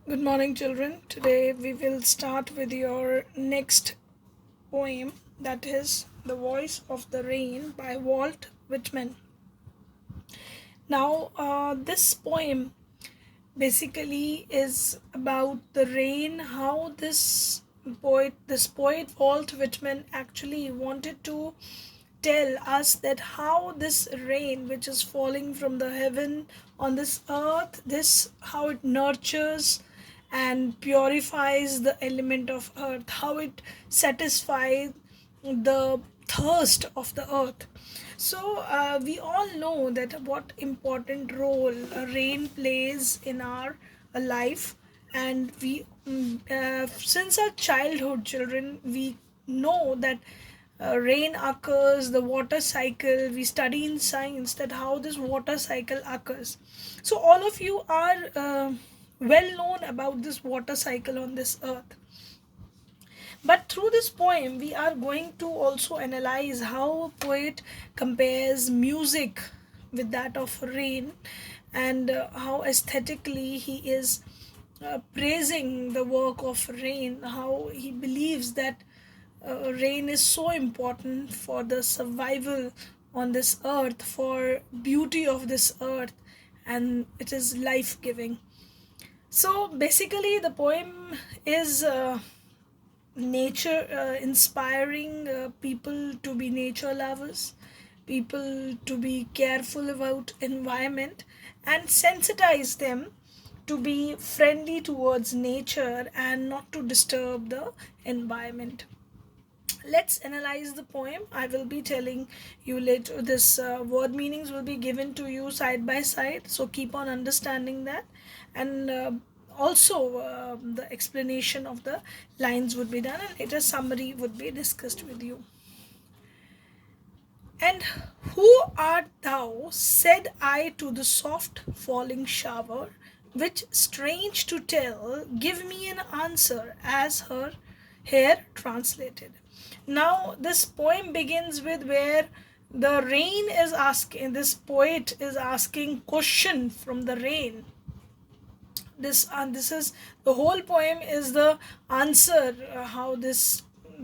Good morning, children. Today we will start with your next poem, that is The Voice of the Rain by Walt Whitman. Now, this poem basically is about the rain, how this poet Walt Whitman actually wanted to tell us that how this rain which is falling from the heaven on this earth, this how it nurtures and purifies the element of earth, how it satisfies the thirst of the earth. So we all know that what important role rain plays in our life, and since our childhood, children, we know that rain occurs, the water cycle. We study in science that how this water cycle occurs. So all of you are well known about this water cycle on this earth. But through this poem, we are going to also analyze how a poet compares music with that of rain, and how aesthetically he is praising the work of rain, how he believes that rain is so important for the survival on this earth, for beauty of this earth, and it is life giving. So basically, the poem is nature inspiring people to be nature lovers, people to be careful about environment, and sensitize them to be friendly towards nature and not to disturb the environment. Let's analyze the poem. I will be telling you later. This word meanings will be given to you side by side, so keep on understanding that. And also the explanation of the lines would be done, and later summary would be discussed with you. And who art thou, said I to the soft falling shower, which, strange to tell, give me an answer as her hair translated. Now, this poem begins with where the rain is asking, this poet is asking question from the rain. This is the whole poem is the answer, how this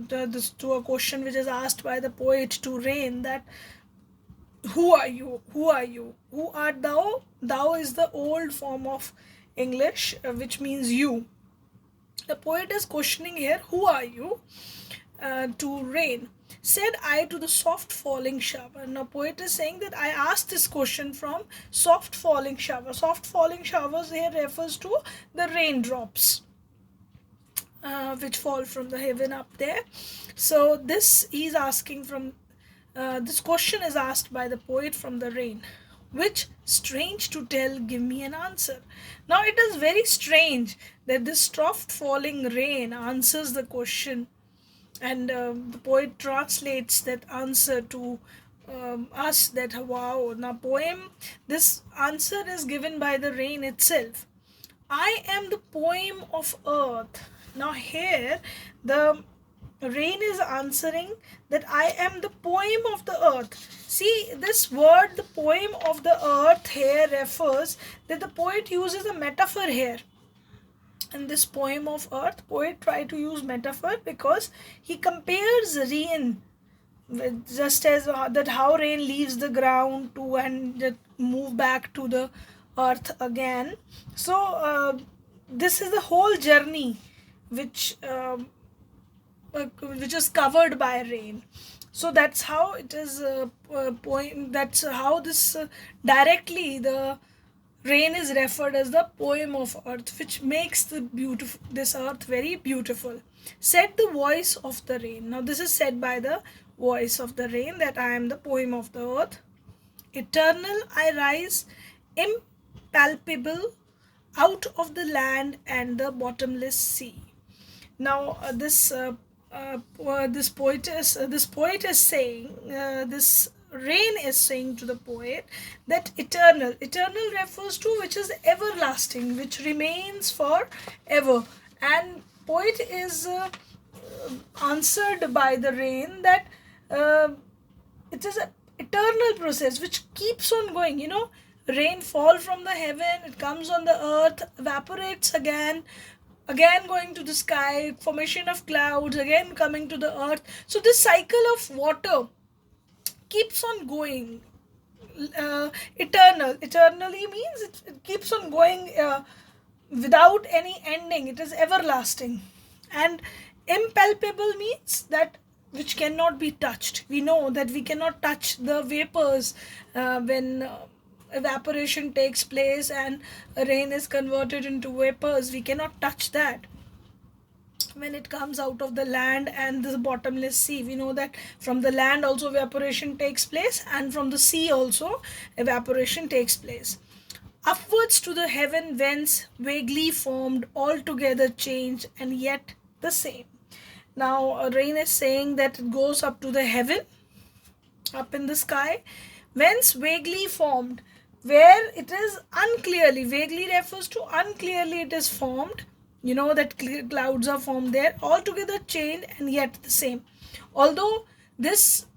to a question which is asked by the poet to rain, that who are you, who art thou. Thou is the old form of English, which means you. The poet is questioning here, who are you, to rain. Said I to the soft falling shower. Now poet is saying that I asked this question from soft falling shower. Soft falling showers here refers to the raindrops which fall from the heaven up there. So this is asking from this question is asked by the poet from the rain, which, strange to tell, give me an answer. Now it is very strange that this soft falling rain answers the question, and the poet translates that answer to us, that wow. Now poem, this answer is given by the rain itself. I am the poem of earth. Now here the rain is answering that I am the poem of the earth. See, this word, the poem of the earth, here refers that the poet uses a metaphor here. In this poem of earth, poet try to use metaphor because he compares rain with, just as that how rain leaves the ground to and move back to the earth again. So this is the whole journey which which is covered by rain. So that's how it is poem. That's how this directly the rain is referred as the poem of earth, which makes the beautiful this earth very beautiful. Said the voice of the rain. Now this is said by the voice of the rain, that I am the poem of the earth. Eternal I rise, impalpable, out of the land and the bottomless sea. Now this poet is saying, this rain is saying to the poet that eternal refers to which is everlasting, which remains forever. And poet is answered by the rain that uh, it is an eternal process which keeps on going. rain fall from the heaven, it comes on the earth, evaporates again, again going to the sky, formation of clouds, again coming to the earth. So this cycle of water keeps on going, eternally means it keeps on going, without any ending, it is everlasting. And impalpable means that which cannot be touched. We know that we cannot touch the vapors when evaporation takes place and rain is converted into vapors. We cannot touch that when it comes out of the land and the bottomless sea. We know that from the land also evaporation takes place, and from the sea also evaporation takes place. Upwards to the heaven whence vaguely formed, altogether changed and yet the same. Now rain is saying that it goes up to the heaven, up in the sky, whence vaguely formed, where it is unclearly. Vaguely refers to unclearly it is formed. You know that clouds are formed there, altogether changed and yet the same. Although this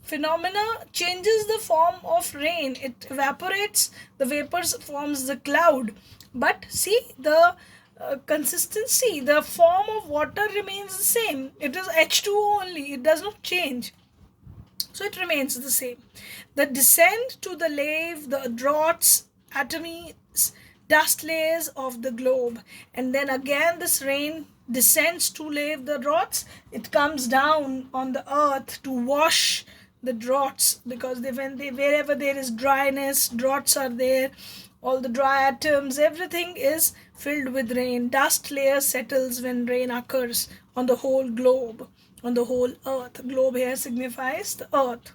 phenomena changes the form of rain, it evaporates the vapors, forms the cloud, but see the consistency, the form of water remains the same. It is H2O only, it does not change, so it remains the same. The descent to the lave, the draughts, atomies, dust layers of the globe, and then again this rain descends to lave the draughts. It comes down on the earth to wash the draughts, because wherever there is dryness, draughts are there. All the dry atoms, everything is filled with rain. Dust layer settles when rain occurs on the whole globe, on the whole earth. Globe here signifies the earth.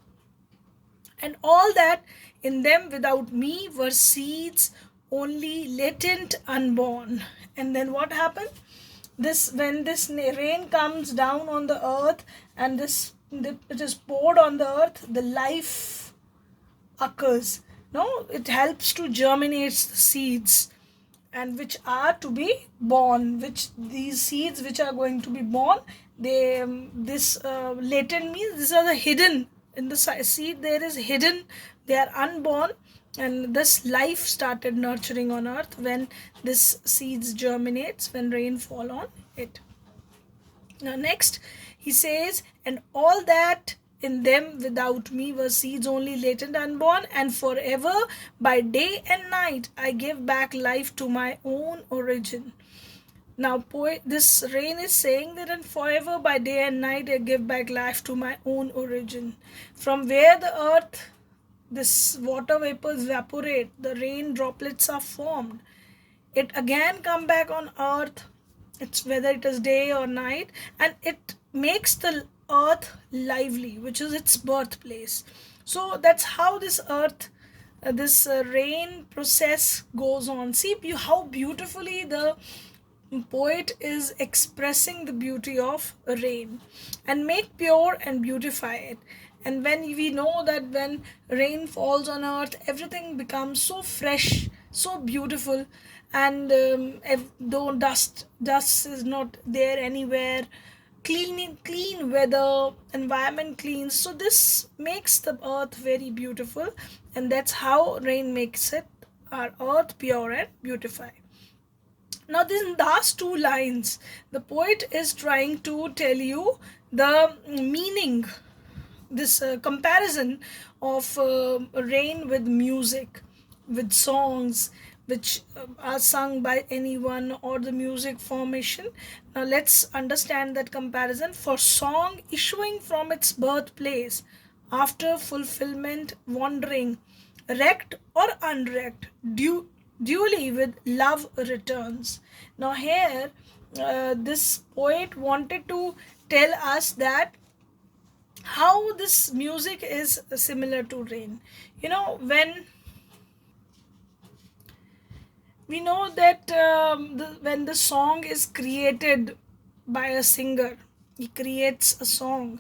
And all that in them without me were seeds only latent unborn. And then what happened? This when this rain comes down on the earth and it is poured on the earth, the life occurs. No, it helps to germinate the seeds, and which are to be born, which these seeds which are going to be born, they this latent means these are the hidden in the seed, there is hidden, they are unborn, and this life started nurturing on earth when this seeds germinates, when rain fall on it. Now next he says, and all that in them without me were seeds only latent unborn, and forever by day and night I give back life to my own origin. Now this rain is saying that, and forever by day and night I give back life to my own origin. From where the earth, this water vapors evaporate, the rain droplets are formed, it again come back on earth, it's whether it is day or night, and it makes the earth lively, which is its birthplace. So that's how this earth, this rain process goes on. See how beautifully the poet is expressing the beauty of rain, and make pure and beautify it. And when we know that when rain falls on earth, everything becomes so fresh, so beautiful, and though dust is not there anywhere, clean weather, environment clean, so this makes the earth very beautiful, and that's how rain makes it, our earth, pure and beautified. Now, these last two lines, the poet is trying to tell you the meaning, this comparison of rain with music, with songs which are sung by anyone, or the music formation. Now, let's understand that comparison. For song issuing from its birthplace, after fulfillment, wandering, wrecked or unwrecked, duly with love returns. Now here this poet wanted to tell us that how this music is similar to rain. When we know that when the song is created by a singer, he creates a song,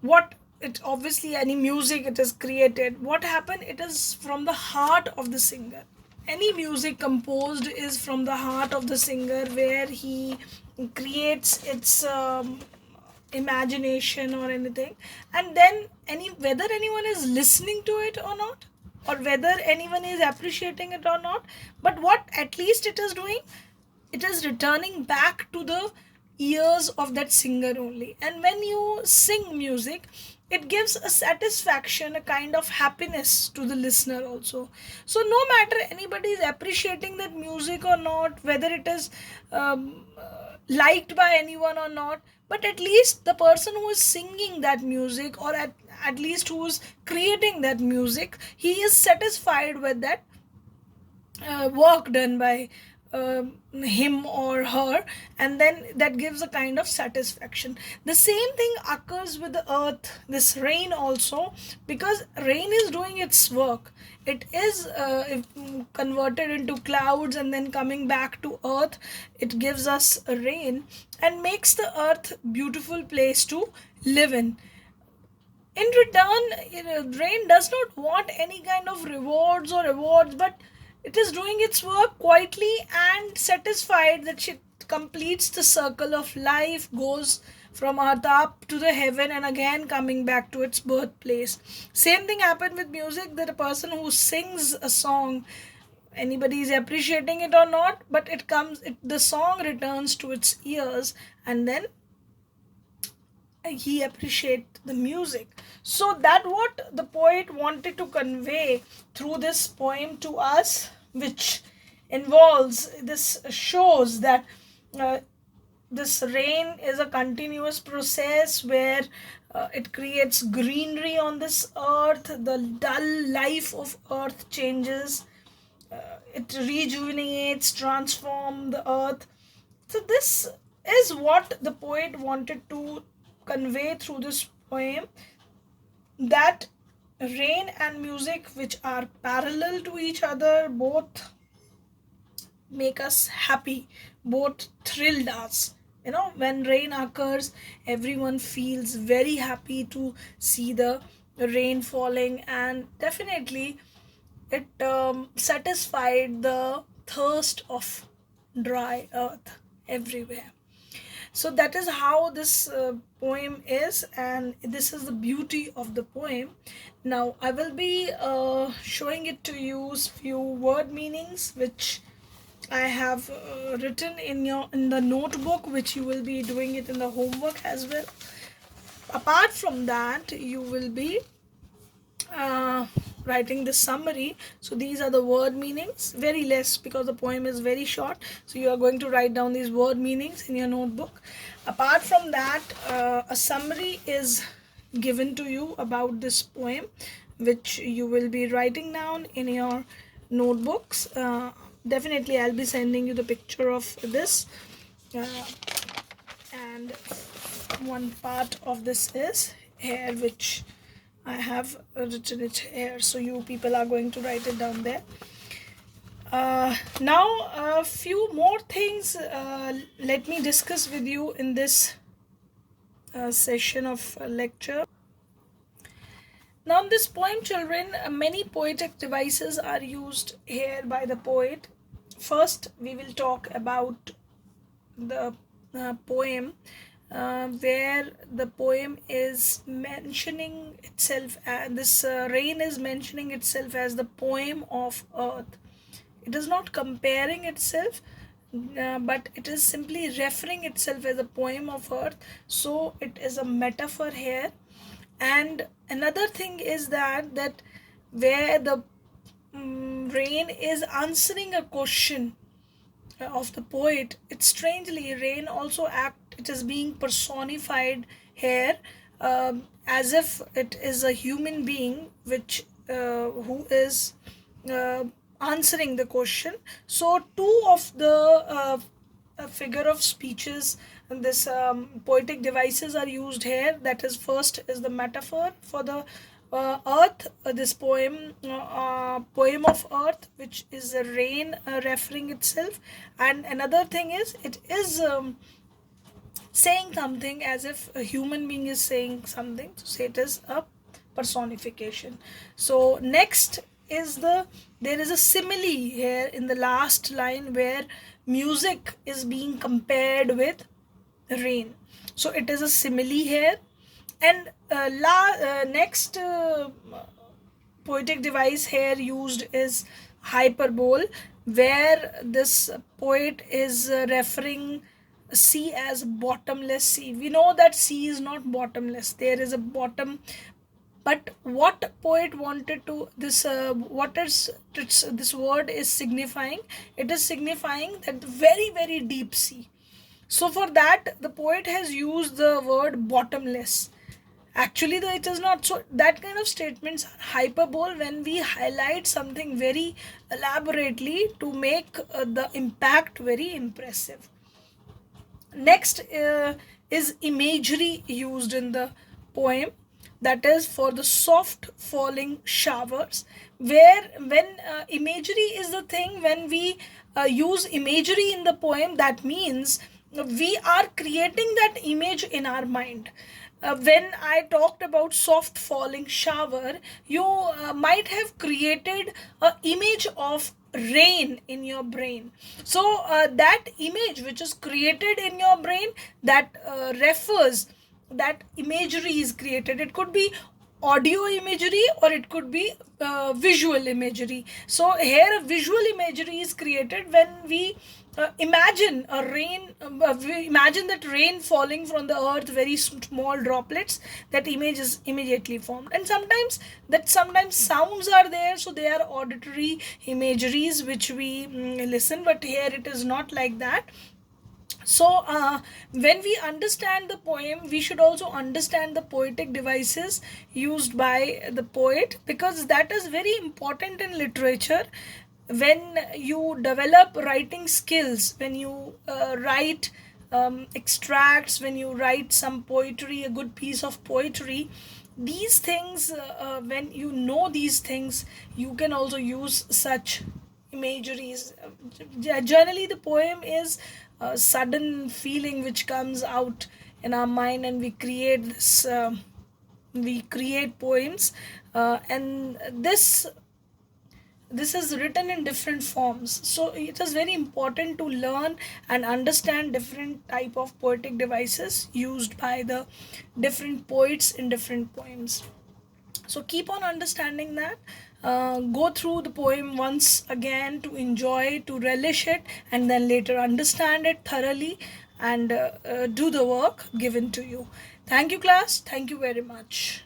what it obviously, any music it is created, what happened, it is from the heart of the singer. Any music composed is from the heart of the singer, where he creates its imagination or anything, and then whether anyone is listening to it or not, or whether anyone is appreciating it or not, but what at least it is doing, it is returning back to the ears of that singer only. And when you sing music, it gives a satisfaction, a kind of happiness to the listener also. So no matter anybody is appreciating that music or not, whether it is liked by anyone or not, but at least the person who is singing that music, or at least who is creating that music, he is satisfied with that work done by him or her, and then that gives a kind of satisfaction. The same thing occurs with the earth, this rain also, because rain is doing its work. It is converted into clouds and then coming back to earth. It gives us a rain and makes the earth beautiful place to live in. In return, rain does not want any kind of rewards or awards, but it is doing its work quietly and satisfied that she completes the circle of life, goes from earth up to the heaven and again coming back to its birthplace. Same thing happened with music, that a person who sings a song, anybody is appreciating it or not, but the song returns to its ears, and then he appreciate the music. So that what the poet wanted to convey through this poem to us, which involves this, shows that uh, this rain is a continuous process where it creates greenery on this earth. The dull life of earth changes, it rejuvenates, transforms the earth. So this is what the poet wanted to convey through this poem, that rain and music, which are parallel to each other, both make us happy, both thrilled us. When rain occurs, everyone feels very happy to see the rain falling, and definitely it satisfied the thirst of dry earth everywhere. So that is how this poem is, and this is the beauty of the poem. Now I will be showing it to you few word meanings which I have written in the notebook, which you will be doing it in the homework as well. Apart from that, you will be uh, writing the summary. So these are the word meanings, very less because the poem is very short. So you are going to write down these word meanings in your notebook. Apart from that, a summary is given to you about this poem, which you will be writing down in your notebooks. Definitely I'll be sending you the picture of this, uh, and one part of this is here, which I have written it here, so you people are going to write it down there. Now, a few more things let me discuss with you in this session of lecture. Now, in this poem, children, many poetic devices are used here by the poet. First, we will talk about the poem, where the poem is mentioning itself, and this rain is mentioning itself as the poem of earth. It is not comparing itself, but it is simply referring itself as a poem of earth. So it is a metaphor here. And another thing is that where the rain is answering a question of the poet, it's strangely rain also act, it is being personified here, as if it is a human being which who is uh, answering the question. So two of the figure of speeches and this poetic devices are used here. That is, first is the metaphor for the earth, this poem of earth, which is the rain referring itself, and another thing is it is saying something as if a human being is saying something, so it is a personification. So next is there is a simile here in the last line where music is being compared with rain. So it is a simile here. And next poetic device here used is hyperbole, where this poet is referring sea as bottomless sea. We know that sea is not bottomless, there is a bottom. But what poet wanted to this what is this word is signifying? It is signifying that very very deep sea. So for that the poet has used the word bottomless. Actually, though, it is not. So that kind of statements are hyperbole when we highlight something very elaborately to make the impact very impressive. Next is imagery used in the poem, that is for the soft falling showers, where when imagery is the thing, when we use imagery in the poem, that means we are creating that image in our mind. When I talked about soft falling shower, you might have created an image of rain in your brain. So that image which is created in your brain, that refers, that imagery is created. It could be audio imagery or it could be visual imagery. So here a visual imagery is created when we imagine a rain, we imagine that rain falling from the earth, very small droplets. That image is immediately formed. And sometimes sounds are there, so they are auditory imageries which we listen. But here it is not like that. So when we understand the poem, we should also understand the poetic devices used by the poet, because that is very important in literature. When you develop writing skills, when you write extracts, when you write some poetry, a good piece of poetry, these things, when you know these things, you can also use such imageries. Generally the poem is a sudden feeling which comes out in our mind, and we create this we create poems, and this is written in different forms. So it is very important to learn and understand different type of poetic devices used by the different poets in different poems. So keep on understanding that. Go through the poem once again to enjoy, to relish it, and then later understand it thoroughly, and do the work given to you. Thank you, class. Thank you very much.